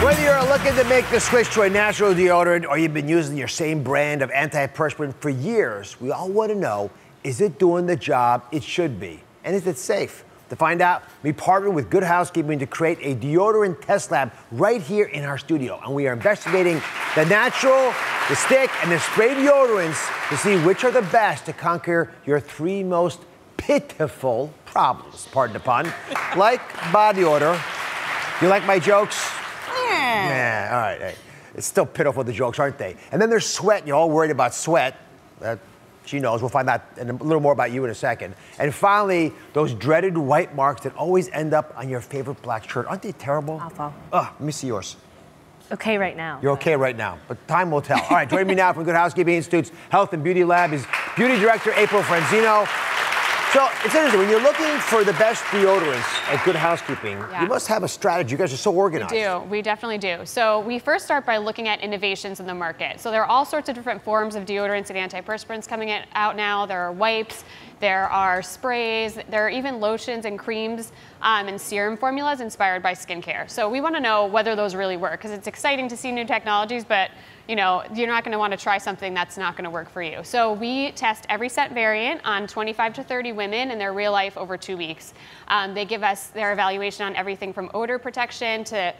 Whether you're looking to make the switch to a natural deodorant or you've been using your same brand of antiperspirant for years, we all want to know, is it doing the job it should be? And is it safe? To find out, we partnered with Good Housekeeping to create a deodorant test lab right here in our studio. And we are investigating the natural, the stick, and the spray deodorants to see which are the best to conquer your three most pitiful problems, pardon the pun, like body odor. You like my jokes? Yeah, all right. Hey. It's still pitiful, the jokes, aren't they? And then there's sweat. You're all worried about sweat. She knows. We'll find out a little more about you in a second. And finally, those dreaded white marks that always end up on your favorite black shirt. Aren't they terrible? Awful. Let me see yours. Okay right now. You're okay right now, but time will tell. All right, joining me now from Good Housekeeping Institute's Health and Beauty Lab is Beauty Director April Franzino. So it's interesting, when you're looking for the best deodorants at Good Housekeeping, you must have a strategy. You guys are so organized. We do. We definitely do. So we first start by looking at innovations in the market. So there are all sorts of different forms of deodorants and antiperspirants coming out now. There are wipes, there are sprays, there are even lotions and creams and serum formulas inspired by skincare. So we want to know whether those really work, because it's exciting to see new technologies, but you know, you're not going to want to try something that's not going to work for you. So we test every scent variant on 25 to 30 women in their real life over 2 weeks. They give us their evaluation on everything from odor protection to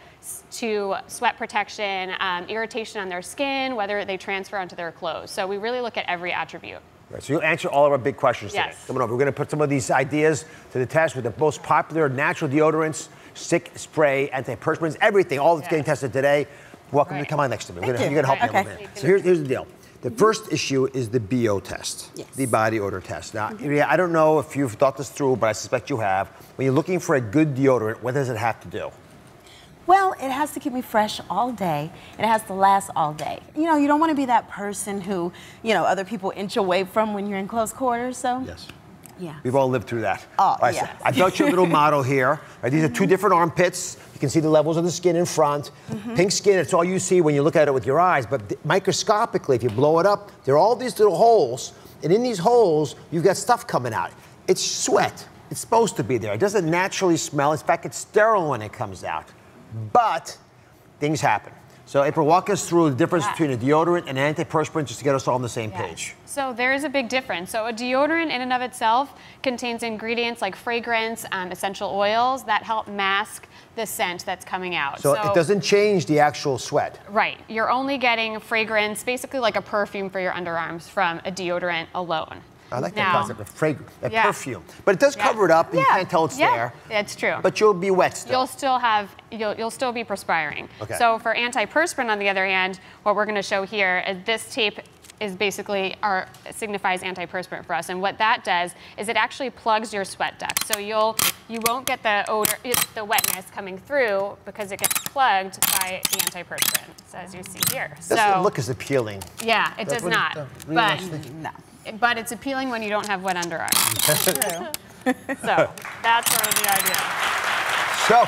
sweat protection, irritation on their skin, whether they transfer onto their clothes. So we really look at every attribute. Right, so you'll answer all of our big questions today. Coming over, we're going to put some of these ideas to the test with the most popular natural deodorants, stick, spray, antiperspirants, everything, all that's getting tested today. Welcome to come on next to me. You're going to help me a little bit. So here's the deal. The first issue is the BO test, the body odor test. Now, I don't know if you've thought this through, but I suspect you have. When you're looking for a good deodorant, what does it have to do? Well, it has to keep me fresh all day, and it has to last all day. You know, you don't want to be that person who, you know, other people inch away from when you're in close quarters, so. Yes. Yeah. We've all lived through that. Oh, right, so I built you a little model here. Right, these are two different armpits. You can see the levels of the skin in front. Pink skin, it's all you see when you look at it with your eyes. But microscopically, if you blow it up, there are all these little holes. And in these holes, you've got stuff coming out. It's sweat. It's supposed to be there. It doesn't naturally smell. In fact, it's sterile when it comes out. But things happen. So April, walk us through the difference between a deodorant and an antiperspirant just to get us all on the same page. So there is a big difference. So a deodorant in and of itself contains ingredients like fragrance, essential oils that help mask the scent that's coming out. So it doesn't change the actual sweat. Right. You're only getting fragrance, basically like a perfume for your underarms from a deodorant alone. I like that concept of fragrance, perfume. But it does cover it up, and you can't tell it's there. Yeah, it's true. But you'll be wet still. You'll still be perspiring. Okay. So for antiperspirant, on the other hand, what we're going to show here is this tape is basically signifies antiperspirant for us, and what that does is it actually plugs your sweat ducts. So you won't get the odor, the wetness coming through because it gets plugged by the antiperspirant, so as you see here. Doesn't look as appealing. Yeah, it does not. But it's appealing when you don't have wet underarms. That's true. So that's sort of the idea. So,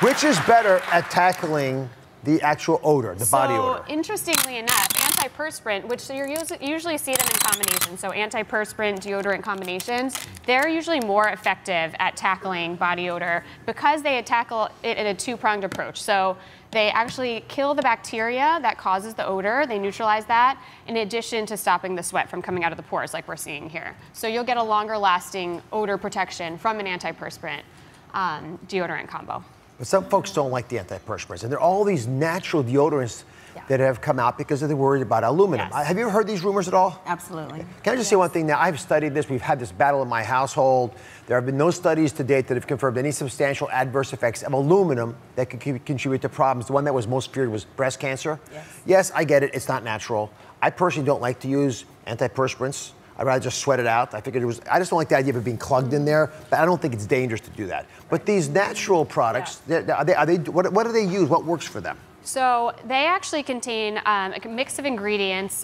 which is better at tackling the actual odor, the body odor? So, interestingly enough, antiperspirant, which you usually see them in combination, so antiperspirant, deodorant combinations, they're usually more effective at tackling body odor because they tackle it in a two-pronged approach. So they actually kill the bacteria that causes the odor, they neutralize that, in addition to stopping the sweat from coming out of the pores like we're seeing here. So you'll get a longer lasting odor protection from an antiperspirant deodorant combo. But some folks don't like the antiperspirants, and there are all these natural deodorants that have come out because they're worried about aluminum. Have you ever heard these rumors at all? Absolutely. Can I just say one thing now? I've studied this. We've had this battle in my household. There have been no studies to date that have confirmed any substantial adverse effects of aluminum that could contribute to problems. The one that was most feared was breast cancer. Yes, I get it. It's not natural. I personally don't like to use antiperspirants. I'd rather just sweat it out. I figured I just don't like the idea of it being plugged in there, but I don't think it's dangerous to do that. But these natural products, what do they use? What works for them? So they actually contain a mix of ingredients,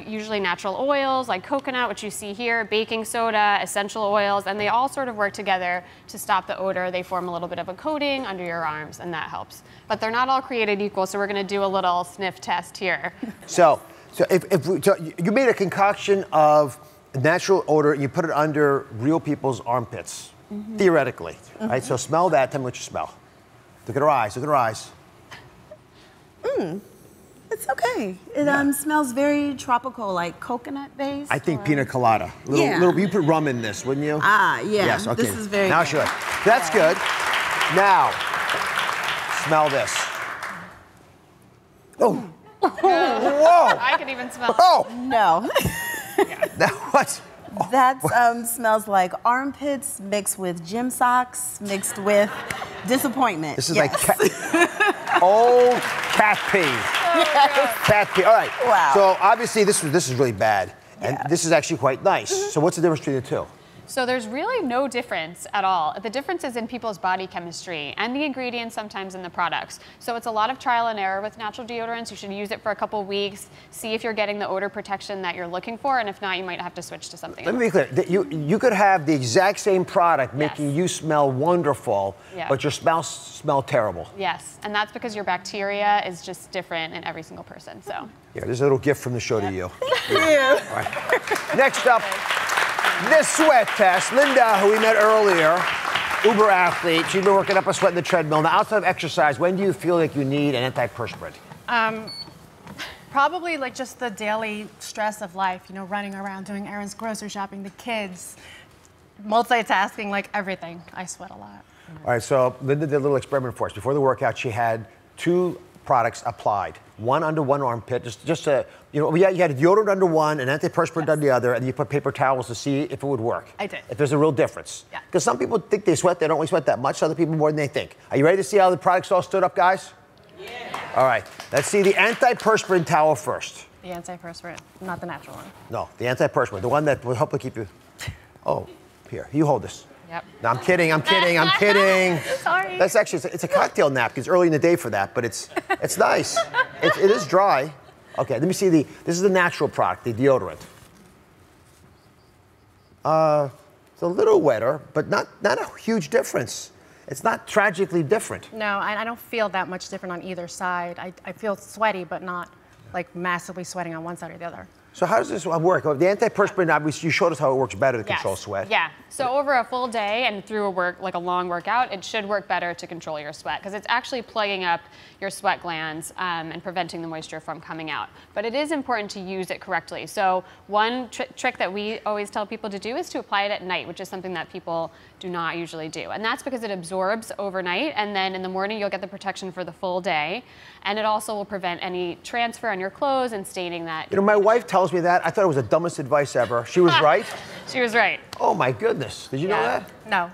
usually natural oils like coconut, which you see here, baking soda, essential oils, and they all sort of work together to stop the odor. They form a little bit of a coating under your arms, and that helps. But they're not all created equal, so we're going to do a little sniff test here. So you made a concoction of natural odor and you put it under real people's armpits, theoretically, right? So smell that. Tell me what you smell. Look at her eyes. Look at her eyes. It's okay. It smells very tropical, like coconut based. I think pina colada. You put rum in this, wouldn't you? Ah, yeah. Yes, okay. This is very now good. sure. That's good. Now, smell this. Oh. Whoa. I can even smell it. Oh. No. That what? That smells like armpits mixed with gym socks mixed with disappointment. This is like old cat pee. Yes. Cat pee. All right. Wow. So obviously this is really bad, and this is actually quite nice. So what's the difference between the two? So there's really no difference at all. The difference is in people's body chemistry and the ingredients sometimes in the products. So it's a lot of trial and error with natural deodorants. You should use it for a couple weeks, see if you're getting the odor protection that you're looking for, and if not, you might have to switch to something else. Let me be clear. You could have the exact same product making you smell wonderful, but your smell terrible. Yes, and that's because your bacteria is just different in every single person. So. Yeah, there's a little gift from the show to you. Thank you. All right. Next up. This sweat test. Linda, who we met earlier, Uber athlete, she's been working up a sweat in the treadmill. Now, outside of exercise, when do you feel like you need an antiperspirant? Probably like just the daily stress of life, you know, running around, doing errands, grocery shopping, the kids, multitasking, like everything. I sweat a lot. All right, so Linda did a little experiment for us. Before the workout, she had 2 products applied. One under one armpit, just a, you had a deodorant under one, an antiperspirant on the other, and you put paper towels to see if it would work. I did. If there's a real difference. Yeah. Because some people think they sweat, they don't really sweat that much, other people more than they think. Are you ready to see how the products all stood up, guys? Yeah. All right, let's see the antiperspirant towel first. The antiperspirant, not the natural one. No, the antiperspirant, the one that will help to keep you. Oh, here, you hold this. Yep. No, I'm kidding. Sorry. That's actually, it's a cocktail napkin. It's early in the day for that, but it's nice. It is dry. Okay, let me see this is the natural product, the deodorant. It's a little wetter, but not a huge difference. It's not tragically different. No, I don't feel that much different on either side. I feel sweaty, but not like massively sweating on one side or the other. So how does this work? The antiperspirant, obviously, you showed us how it works better to control sweat. Yeah. So over a full day and through a long workout, it should work better to control your sweat because it's actually plugging up your sweat glands and preventing the moisture from coming out. But it is important to use it correctly. So one trick that we always tell people to do is to apply it at night, which is something that people do not usually do. And that's because it absorbs overnight, and then in the morning you'll get the protection for the full day. And it also will prevent any transfer on your clothes and staining that. You know, my wife tells me that. I thought it was the dumbest advice ever. She was right. She was right. Oh my goodness. Did you know that? No.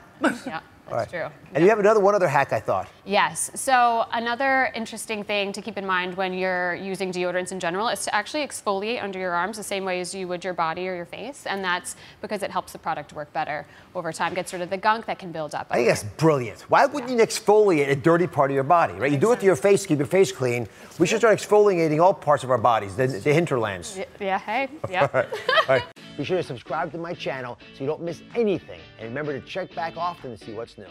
Yeah, that's true. And you have one other hack, I thought. Yes. So another interesting thing to keep in mind when you're using deodorants in general is to actually exfoliate under your arms the same way as you would your body or your face. And that's because it helps the product work better over time, gets rid of the gunk that can build up. I think that's brilliant. Why wouldn't you exfoliate a dirty part of your body, right? You do it to your face, keep your face clean. We should start exfoliating all parts of our bodies, the hinterlands. Yeah, hey, yeah. All right. Be sure to subscribe to my channel so you don't miss anything. And remember to check back often to see what's new.